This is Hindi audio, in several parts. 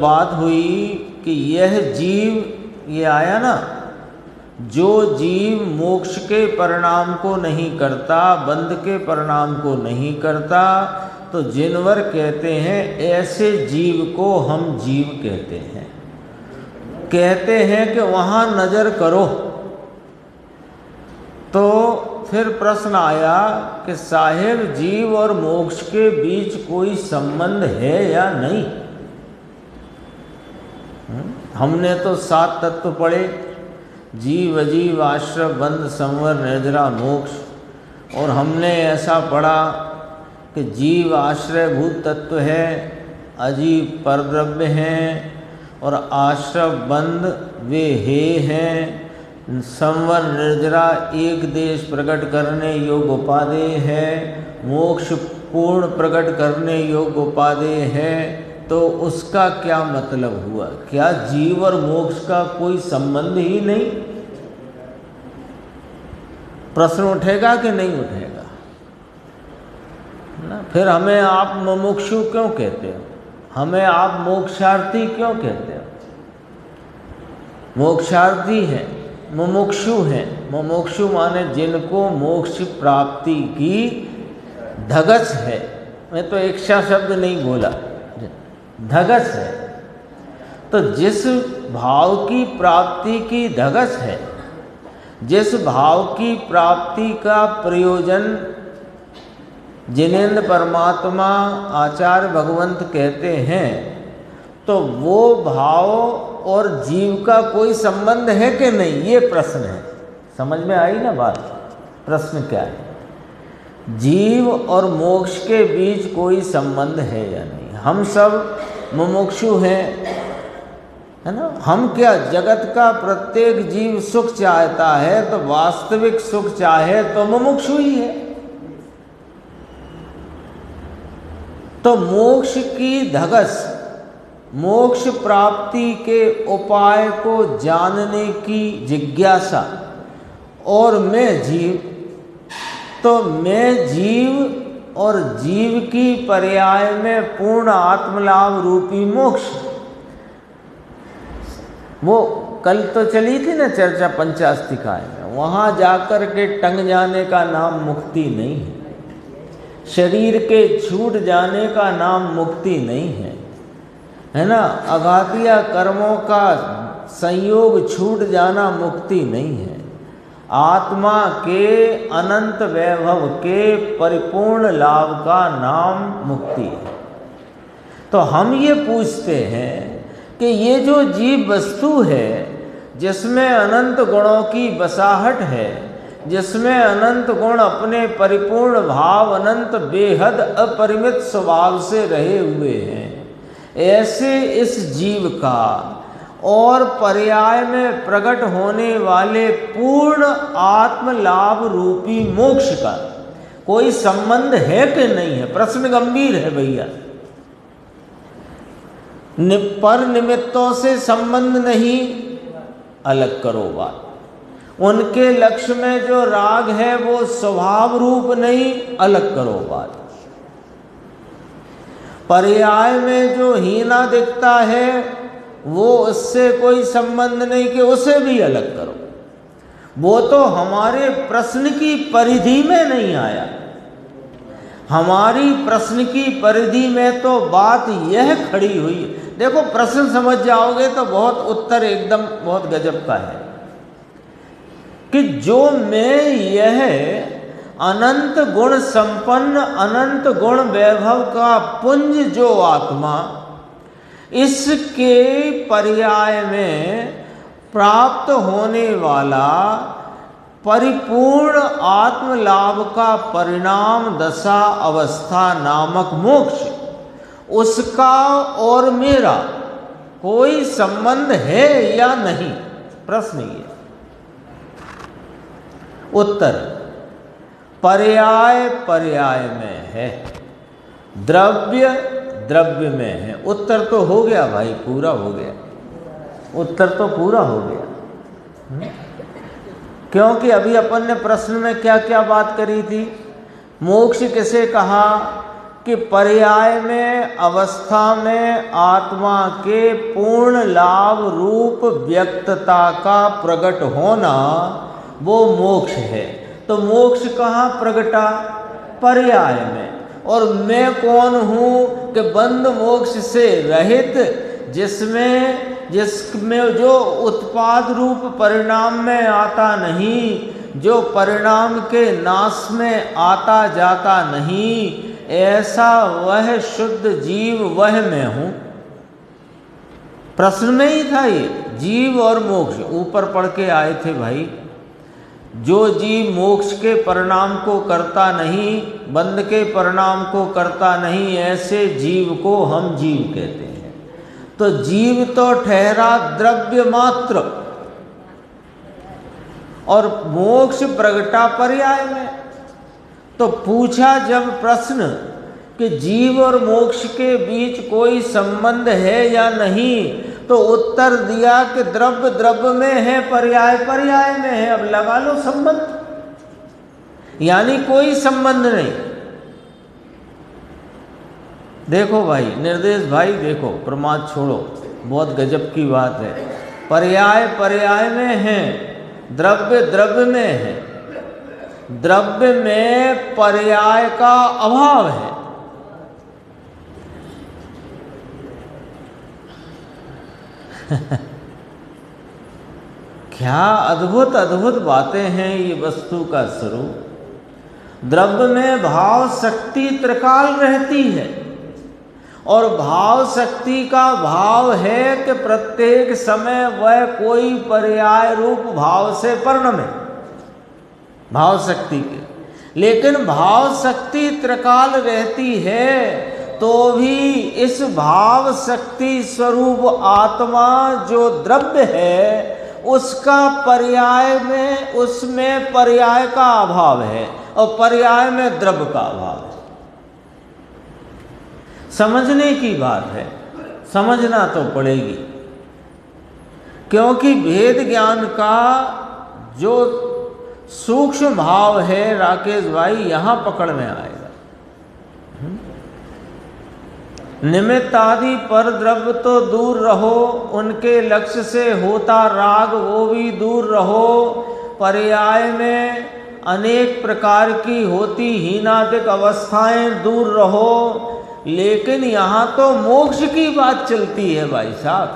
बात हुई कि यह जीव, ये आया ना, जो जीव मोक्ष के परिणाम को नहीं करता, बंध के परिणाम को नहीं करता, तो जिनवर कहते हैं ऐसे जीव को हम जीव कहते हैं। कहते हैं कि वहाँ नज़र करो। तो फिर प्रश्न आया कि साहेब जीव और मोक्ष के बीच कोई संबंध है या नहीं। हमने तो 7 तत्व पढ़े, जीव अजीव आश्रय बंध संवर निर्जरा मोक्ष, और हमने ऐसा पढ़ा कि जीव आश्रयभूत तत्व है, अजीव परद्रव्य हैं, और आश्रय बंध वे हे हैं, संवर निर्जरा एक देश प्रकट करने योग्य उपादेय है, मोक्ष पूर्ण प्रकट करने योग्य उपादेय है। तो उसका क्या मतलब हुआ? क्या जीव और मोक्ष का कोई संबंध ही नहीं? प्रश्न उठेगा कि नहीं उठेगा ना? फिर हमें आप मुमुक्षु क्यों कहते हो? हमें आप मोक्षार्थी क्यों कहते हो? मोक्षार्थी हैं, मुमुक्षु हैं। मुमुक्षु माने जिनको मोक्ष प्राप्ति की धगस है। मैं तो इच्छा शब्द नहीं बोला, धगस है। तो जिस भाव की प्राप्ति की धगस है, जिस भाव की प्राप्ति का प्रयोजन जिनेंद्र परमात्मा आचार्य भगवंत कहते हैं, तो वो भाव और जीव का कोई संबंध है कि नहीं, ये प्रश्न है। समझ में आई ना बात? प्रश्न क्या है? जीव और मोक्ष के बीच कोई संबंध है या नहीं? हम सब मुमुक्षु हैं, है ना? हम क्या, जगत का प्रत्येक जीव सुख चाहता है, तो वास्तविक सुख चाहे तो मुमुक्षु ही है। तो मोक्ष की धगस, मोक्ष प्राप्ति के उपाय को जानने की जिज्ञासा, और मैं जीव, तो मैं जीव और जीव की पर्याय में पूर्ण आत्मलाभ रूपी मोक्ष। वो कल तो चली थी ना चर्चा पंचास्तिकाय में, वहाँ जाकर के टंग जाने का नाम मुक्ति नहीं है। शरीर के छूट जाने का नाम मुक्ति नहीं है ना? अघातिया कर्मों का संयोग छूट जाना मुक्ति नहीं है। आत्मा के अनंत वैभव के परिपूर्ण लाभ का नाम मुक्ति है। तो हम ये पूछते हैं कि ये जो जीव वस्तु है, जिसमें अनंत गुणों की बसाहट है, जिसमें अनंत गुण अपने परिपूर्ण भाव, अनंत बेहद अपरिमित स्वभाव से रहे हुए हैं, ऐसे इस जीव का और पर्याय में प्रकट होने वाले पूर्ण आत्म लाभ रूपी मोक्ष का कोई संबंध है कि नहीं है? प्रश्न गंभीर है भैया। पर निमित्तों से संबंध नहीं, अलग करो बात। उनके लक्ष्य में जो राग है वो स्वभाव रूप नहीं, अलग करो बात। पर्याय में जो हीना दिखता है वो उससे कोई संबंध नहीं, कि उसे भी अलग करो। वो तो हमारे प्रश्न की परिधि में नहीं आया। हमारी प्रश्न की परिधि में तो बात यह खड़ी हुई। देखो, प्रश्न समझ जाओगे तो बहुत उत्तर एकदम बहुत गजब का है कि जो मैं यह अनंत गुण संपन्न, अनंत गुण वैभव का पुंज जो आत्मा, इसके पर्याय में प्राप्त होने वाला परिपूर्ण आत्मलाभ का परिणाम दशा अवस्था नामक मोक्ष, उसका और मेरा कोई संबंध है या नहीं? प्रश्न ये। उत्तर, पर्याय पर्याय में है, द्रव्य द्रव्य में है। उत्तर तो हो गया भाई, पूरा हो गया। उत्तर तो पूरा हो गया। क्योंकि अभी अपन ने प्रश्न में क्या क्या बात करी थी? मोक्ष किसे कहा? कि पर्याय में अवस्था में आत्मा के पूर्ण लाभ रूप व्यक्तता का प्रकट होना वो मोक्ष है। तो मोक्ष कहाँ प्रगटा? पर्याय में। और मैं कौन हूँ कि बंध मोक्ष से रहित, जिसमें जो उत्पाद रूप परिणाम में आता नहीं, जो परिणाम के नाश में आता जाता नहीं, ऐसा वह शुद्ध जीव वह मैं हूँ। प्रश्न में ही था ये, जीव और मोक्ष ऊपर पढ़ के आए थे भाई। जो जीव मोक्ष के परिणाम को करता नहीं, बंध के परिणाम को करता नहीं, ऐसे जीव को हम जीव कहते हैं। तो जीव तो ठहरा द्रव्य मात्र, और मोक्ष प्रगटा पर्याय में। तो पूछा जब प्रश्न कि जीव और मोक्ष के बीच कोई संबंध है या नहीं, तो उत्तर दिया कि द्रव्य द्रव्य में है, पर्याय पर्याय में है। अब लगा लो संबंध, यानी कोई संबंध नहीं। देखो भाई निर्देश भाई, देखो प्रमाद छोड़ो, बहुत गजब की बात है। पर्याय पर्याय में है, द्रव्य द्रव्य में है। द्रव्य में पर्याय का अभाव है। क्या अद्भुत अद्भुत बातें हैं ये वस्तु का स्वरूप। द्रव्य में भाव शक्ति त्रिकाल रहती है, और भाव शक्ति का भाव है कि प्रत्येक समय वह कोई पर्याय रूप भाव से परिणमे, भाव शक्ति के। लेकिन भाव शक्ति त्रिकाल रहती है तो भी इस भाव शक्ति स्वरूप आत्मा जो द्रव्य है, उसका पर्याय में, उसमें पर्याय का अभाव है, और पर्याय में द्रव्य का अभाव है। समझने की बात है, समझना तो पड़ेगी, क्योंकि भेद ज्ञान का जो सूक्ष्म भाव है राकेश भाई, यहां पकड़ में आएगा। निमित्त आदि पर द्रव्य तो दूर रहो, उनके लक्ष्य से होता राग वो भी दूर रहो। पर्याय में अनेक प्रकार की होती हीनादिक अवस्थाएं दूर रहो। लेकिन यहाँ तो मोक्ष की बात चलती है भाई साहब।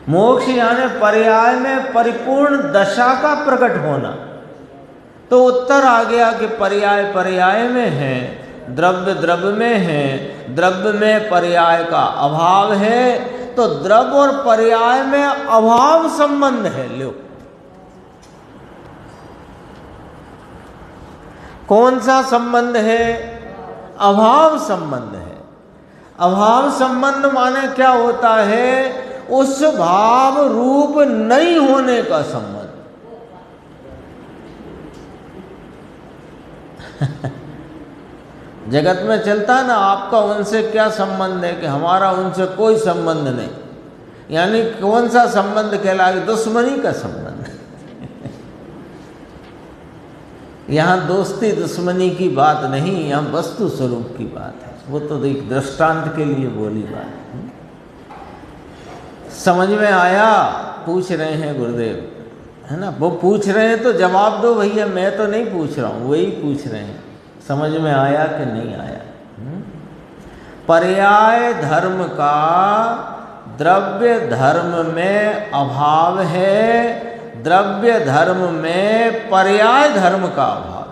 मोक्ष यानी पर्याय में परिपूर्ण दशा का प्रकट होना। तो उत्तर आ गया कि पर्याय पर्याय में है, द्रव्य द्रव्य में है, द्रव्य में पर्याय का अभाव है। तो द्रव्य और पर्याय में अभाव संबंध है। लो, कौन सा संबंध है? अभाव संबंध है। अभाव संबंध माने क्या होता है? उस भाव रूप नहीं होने का संबंध। जगत में चलता है ना, आपका उनसे क्या संबंध है, कि हमारा उनसे कोई संबंध नहीं। यानी कौन सा संबंध कहलाएगा? दुश्मनी का संबंध। यहाँ दोस्ती दुश्मनी की बात नहीं, यहाँ वस्तु स्वरूप की बात है। वो तो एक दृष्टांत के लिए बोली बात है। समझ में आया? पूछ रहे हैं गुरुदेव, है ना? वो पूछ रहे हैं तो जवाब दो भैया, मैं तो नहीं पूछ रहा हूँ, वही पूछ रहे हैं। समझ में आया कि नहीं आया? पर्याय धर्म का द्रव्य धर्म में अभाव है, द्रव्य धर्म में पर्याय धर्म का अभाव है।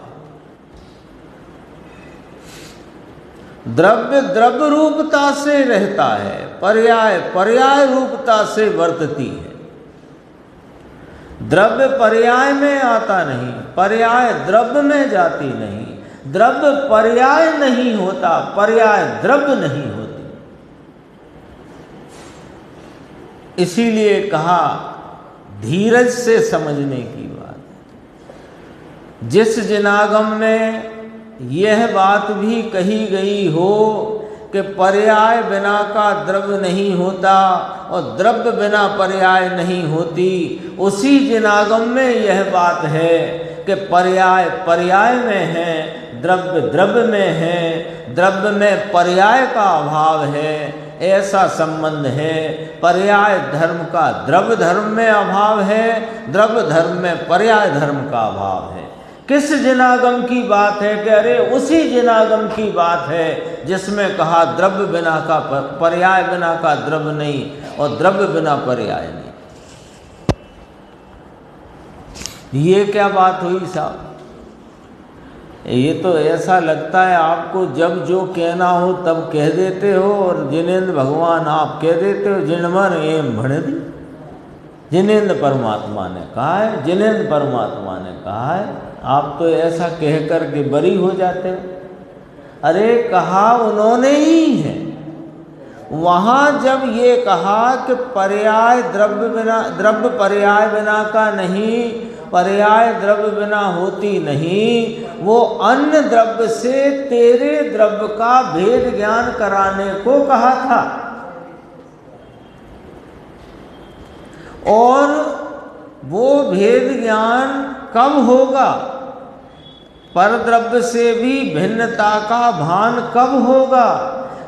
द्रव्य द्रव्य रूपता से रहता है, पर्याय पर्याय रूपता से वर्तती है। द्रव्य पर्याय में आता नहीं, पर्याय द्रव्य में जाती नहीं। द्रव्य पर्याय नहीं होता, पर्याय द्रव्य नहीं होती। इसीलिए कहा धीरज से समझने की बात है। जिस जिनागम में यह बात भी कही गई हो कि पर्याय बिना का द्रव्य नहीं होता और द्रव्य बिना पर्याय नहीं होती, उसी जिनागम में यह बात है कि पर्याय पर्याय में है, द्रव्य द्रव्य में है, द्रव्य में पर्याय का अभाव है, ऐसा संबंध है। पर्याय धर्म का द्रव्य धर्म में अभाव है, द्रव्य धर्म में पर्याय धर्म का अभाव है। किस जिनागम की बात है कि अरे उसी जिनागम की बात है जिसमें कहा द्रव्य बिना का पर्याय बिना का द्रव्य नहीं और द्रव्य बिना पर्याय नहीं। ये क्या बात हुई साहब? ये तो ऐसा लगता है आपको जब जो कहना हो तब कह देते हो और जिनेन्द्र भगवान आप कह देते हो जिनमन एम भणदी। जिनेन्द्र परमात्मा ने कहा है, जिनेन्द्र परमात्मा ने कहा है, आप तो ऐसा कह कर के बरी हो जाते हो। अरे कहा उन्होंने ही है। वहाँ जब ये कहा कि पर्याय द्रव्य बिना, द्रव्य पर्याय बिना का नहीं, पर्याय द्रव्य बिना होती नहीं, वो अन्य द्रव्य से तेरे द्रव्य का भेद ज्ञान कराने को कहा था। और वो भेद ज्ञान कब होगा? पर द्रव्य से भी भिन्नता का भान कब होगा?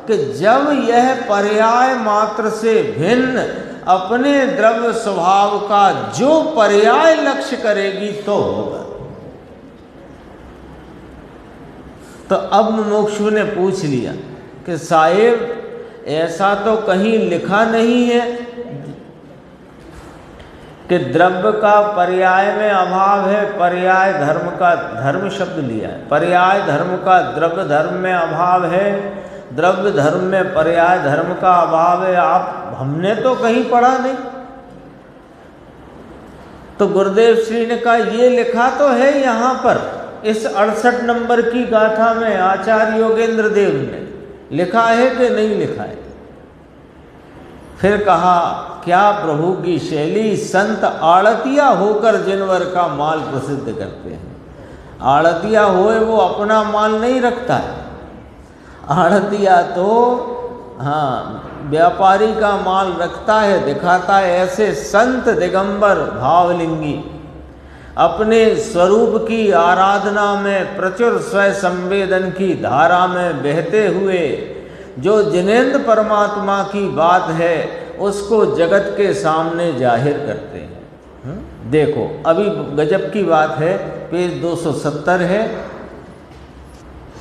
कि जब यह पर्याय मात्र से भिन्न अपने द्रव्य स्वभाव का जो पर्याय लक्ष्य करेगी तो होगा। तो अब मुमुक्षु ने पूछ लिया कि साहेब ऐसा तो कहीं लिखा नहीं है कि द्रव्य का पर्याय में अभाव है, पर्याय धर्म का, धर्म शब्द लिया है, पर्याय धर्म का द्रव्य धर्म में अभाव है, द्रव्य धर्म में पर्याय धर्म का अभाव है। आप हमने तो कहीं पढ़ा नहीं। तो गुरुदेव श्री ने कहा ये लिखा तो है यहाँ पर इस 68 नंबर की गाथा में आचार्य योगेंद्र देव ने लिखा है कि नहीं लिखा है? फिर कहा क्या प्रभु की शैली, संत आड़तिया होकर जिनवर का माल प्रसिद्ध करते हैं। आड़तिया होए वो अपना माल नहीं रखता है, आड़तिया तो हाँ व्यापारी का माल रखता है, दिखाता है। ऐसे संत दिगंबर भावलिंगी अपने स्वरूप की आराधना में प्रचुर स्वय संवेदन की धारा में बहते हुए जो जिनेन्द्र परमात्मा की बात है उसको जगत के सामने जाहिर करते हैं। देखो अभी गजब की बात है, पेज 270 है।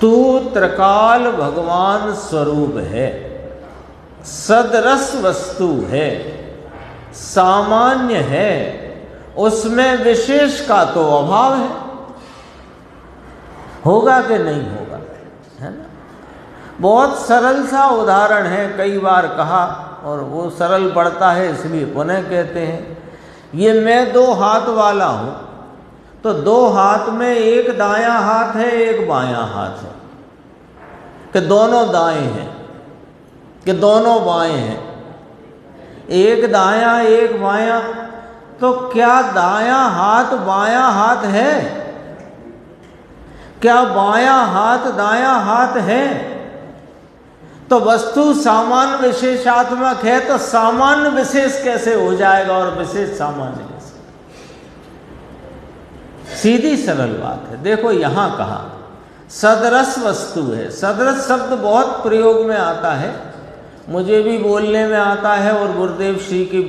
तू त्रिकाल भगवान स्वरूप है, सदरस वस्तु है, सामान्य है, उसमें विशेष का तो अभाव है। होगा कि नहीं होगा, है ना? बहुत सरल सा उदाहरण है, कई बार कहा और वो सरल पड़ता है इसलिए पुनः कहते हैं। ये मैं दो हाथ वाला हूँ, तो दो हाथ में एक दायां हाथ है एक बायां हाथ है, कि दोनों दाएं हैं कि दोनों बाएं हैं, एक दायां एक बायां। तो क्या दायां हाथ बायां हाथ है? क्या बायां हाथ दायां हाथ है? तो वस्तु सामान्य विशेषात्मक है, तो सामान्य विशेष कैसे हो जाएगा और विशेष सामान्य कैसे? सीधी सरल बात है। देखो यहां कहा सदरस वस्तु है। सदरस शब्द बहुत प्रयोग में आता है, मुझे भी बोलने में आता है और गुरुदेव श्री की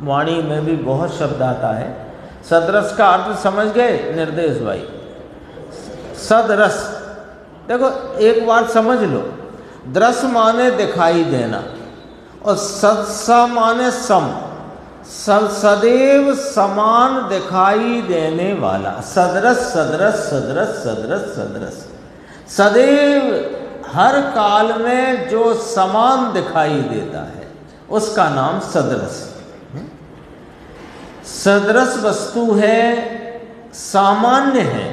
वाणी में भी बहुत शब्द आता है। सदरस का अर्थ समझ गए निर्देश भाई? सदरस देखो एक बार समझ लो, दृश्य माने दिखाई देना और सदसा माने सम, सदैव समान दिखाई देने वाला। सदरस सदरस सदरस सदरस सदरस, सदैव हर काल में जो समान दिखाई देता है उसका नाम सदरस। सदरस वस्तु है, सामान्य है,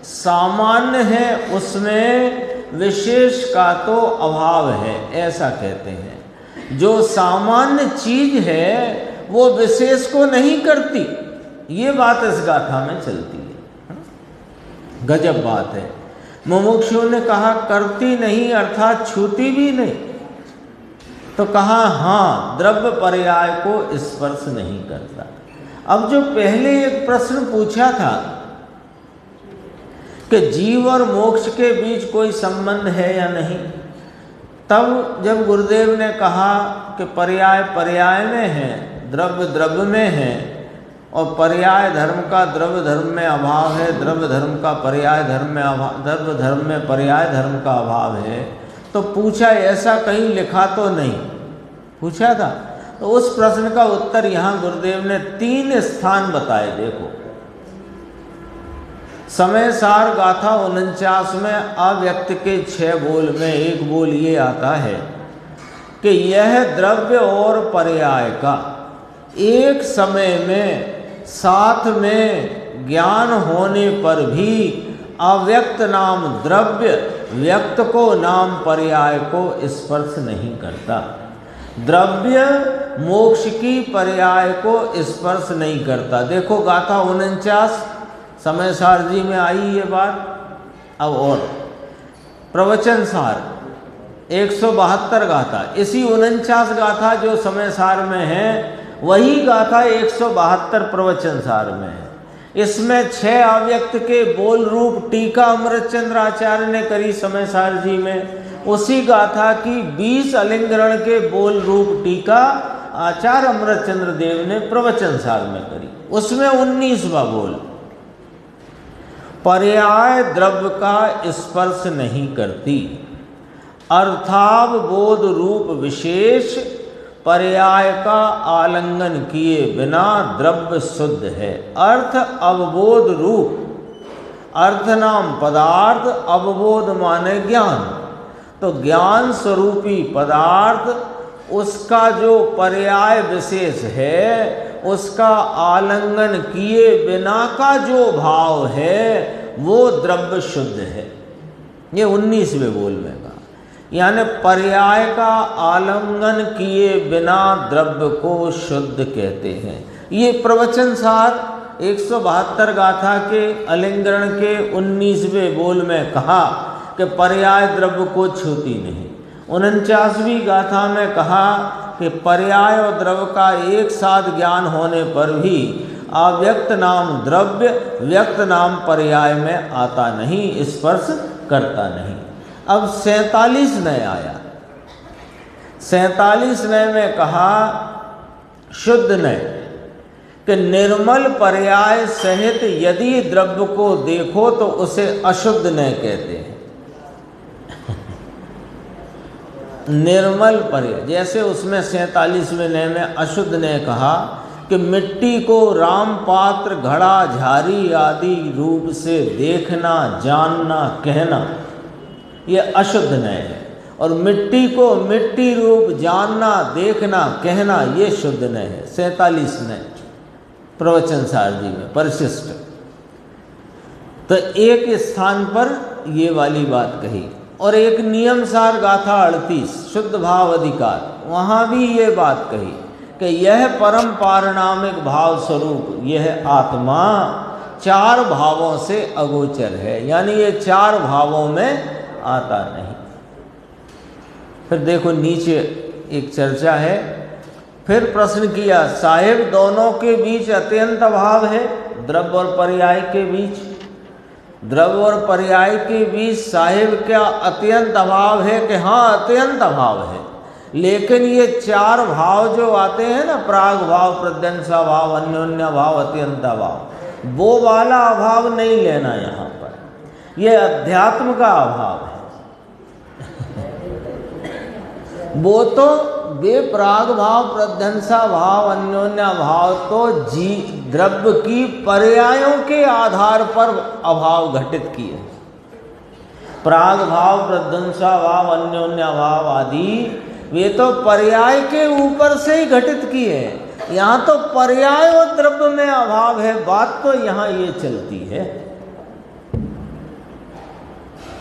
सामान्य है, उसमें विशेष का तो अभाव है, ऐसा कहते हैं। जो सामान्य चीज है वो विशेष को नहीं करती, ये बात इस गाथा में चलती है। गजब बात है। मुमुक्षु ने कहा करती नहीं अर्थात छूती भी नहीं, तो कहा हाँ द्रव्य पर्याय को स्पर्श नहीं करता। अब जो पहले एक प्रश्न पूछा था कि जीव और मोक्ष के बीच कोई संबंध है या नहीं। तब जब गुरुदेव ने कहा कि पर्याय पर्याय में है, द्रव्य द्रव्य में है, और पर्याय धर्म का द्रव्य धर्म में अभाव है, द्रव्य धर्म का पर्याय धर्म में अभाव, द्रव्य धर्म में पर्याय धर्म का अभाव है, तो पूछा ऐसा कहीं लिखा तो नहीं, पूछा था। तो उस प्रश्न का उत्तर यहाँ गुरुदेव ने 3 स्थान बताए। देखो, समय सार गाथा 49 में अव्यक्त के 6 बोल में एक बोल ये आता है कि यह द्रव्य और पर्याय का एक समय में साथ में ज्ञान होने पर भी अव्यक्त नाम द्रव्य व्यक्त को नाम पर्याय को स्पर्श नहीं करता। द्रव्य मोक्ष की पर्याय को स्पर्श नहीं करता। देखो गाथा 49 समय सार जी में आई ये बात। अब और प्रवचन सार 172 गाथा, इसी 49 गाथा जो समय सार में है वही गाथा 172 प्रवचन सार में है। इसमें 6 अव्यक्त के बोल रूप टीका अमृतचंद्र आचार्य ने करी समय सार जी में। उसी गाथा की 20 अलिंगरण के बोल रूप टीका आचार्य अमृतचंद्र देव ने प्रवचन सार में करी। उसमें 19वां बोल पर्याय द्रव्य का स्पर्श नहीं करती, अर्थावबोध रूप विशेष पर्याय का आलिंगन किए बिना द्रव्य शुद्ध है। अर्थ अवबोध रूप, अर्थ नाम पदार्थ, अवबोध माने ज्ञान, तो ज्ञान स्वरूपी पदार्थ उसका जो पर्याय विशेष है उसका आलिंगन किए बिना का जो भाव है वो द्रव्य शुद्ध है। ये 19वें बोल में कहा, यानी पर्याय का आलिंगन किए बिना द्रव्य को शुद्ध कहते हैं। ये प्रवचन सार 172 गाथा के अलिंगरण के 19वें बोल में कहा कि पर्याय द्रव्य को छूती नहीं। 49वीं गाथा में कहा कि पर्याय और द्रव्य का एक साथ ज्ञान होने पर भी अव्यक्त नाम द्रव्य व्यक्त नाम पर्याय में आता नहीं, स्पर्श करता नहीं। अब 47 नय आया। 47 नय में कहा शुद्ध नय कि निर्मल पर्याय सहित यदि द्रव्य को देखो तो उसे अशुद्ध नय कहते हैं। निर्मल पर्याय, जैसे उसमें 47वें नय में अशुद्ध ने कहा कि मिट्टी को राम पात्र घड़ा झारी आदि रूप से देखना जानना कहना ये अशुद्ध नय है, और मिट्टी को मिट्टी रूप जानना देखना कहना ये शुद्ध नय है। 47 नय प्रवचन सार जी में परिशिष्ट। तो एक स्थान पर ये वाली बात कही, और एक नियम सार गाथा 38 शुद्ध भाव अधिकार, वहाँ भी ये बात कही कि यह परम पारिणामिक भाव स्वरूप यह आत्मा 4 भावों से अगोचर है, यानी ये 4 भावों में आता नहीं। फिर देखो नीचे एक चर्चा है। फिर प्रश्न किया, साहिब दोनों के बीच अत्यंत अभाव है, द्रव्य और पर्याय के बीच, द्रव्य और पर्याय के बीच साहिब क्या अत्यंत अभाव है? कि हाँ अत्यंत अभाव है, लेकिन ये 4 भाव जो आते हैं ना, प्राग भाव, प्रत्यंसा भाव, अन्योन्य भाव, अत्यंत भाव, वो वाला अभाव नहीं लेना यहाँ पर। ये अध्यात्म का अभाव है। वो तो बेप्राग भाव, प्रध्यंसा भाव, अन्योन्य भाव तो द्रव्य की पर्यायों के आधार पर अभाव घटित किए। प्राग भाव, प्रध्यंसा भाव, अन्योन्य भाव आदि वे तो पर्याय के ऊपर से ही घटित किए। यहाँ तो पर्याय और द्रव्य में अभाव है, बात तो यहाँ ये चलती है।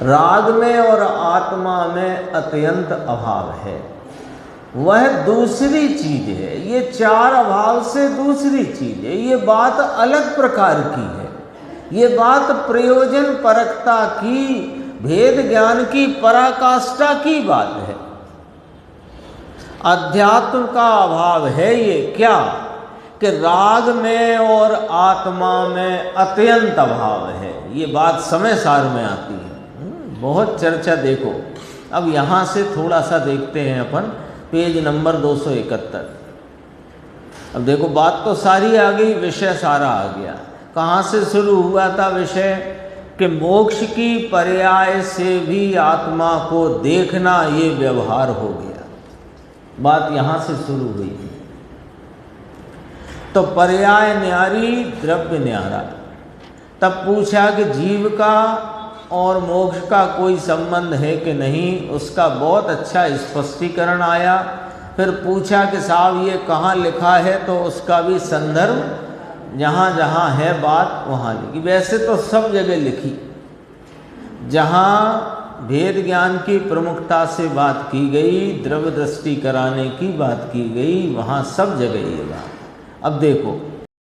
राग में और आत्मा में अत्यंत अभाव है, वह दूसरी चीज है। ये 4 अभाव से दूसरी चीज है, ये बात अलग प्रकार की है। ये बात प्रयोजन परकता की, भेद ज्ञान की पराकाष्ठा की बात है। अध्यात्म का अभाव है ये क्या? कि राग में और आत्मा में अत्यंत अभाव है। ये बात समय सार में आती है। बहुत चर्चा। देखो अब यहाँ से थोड़ा सा देखते हैं अपन पेज नंबर 271। अब देखो बात तो सारी आ गई, विषय सारा आ गया। कहाँ से शुरू हुआ था विषय कि मोक्ष की पर्याय से भी आत्मा को देखना ये व्यवहार हो गया। बात यहाँ से शुरू हुई। तो पर्याय न्यारी द्रव्य न्यारा। तब पूछा कि जीव का और मोक्ष का कोई संबंध है कि नहीं, उसका बहुत अच्छा स्पष्टीकरण आया। फिर पूछा कि साहब ये कहाँ लिखा है, तो उसका भी संदर्भ जहाँ जहाँ है बात वहाँ लिखी। वैसे तो सब जगह लिखी, जहाँ भेद ज्ञान की प्रमुखता से बात की गई, द्रव्य दृष्टि कराने की बात की गई, वहाँ सब जगह ये बात। अब देखो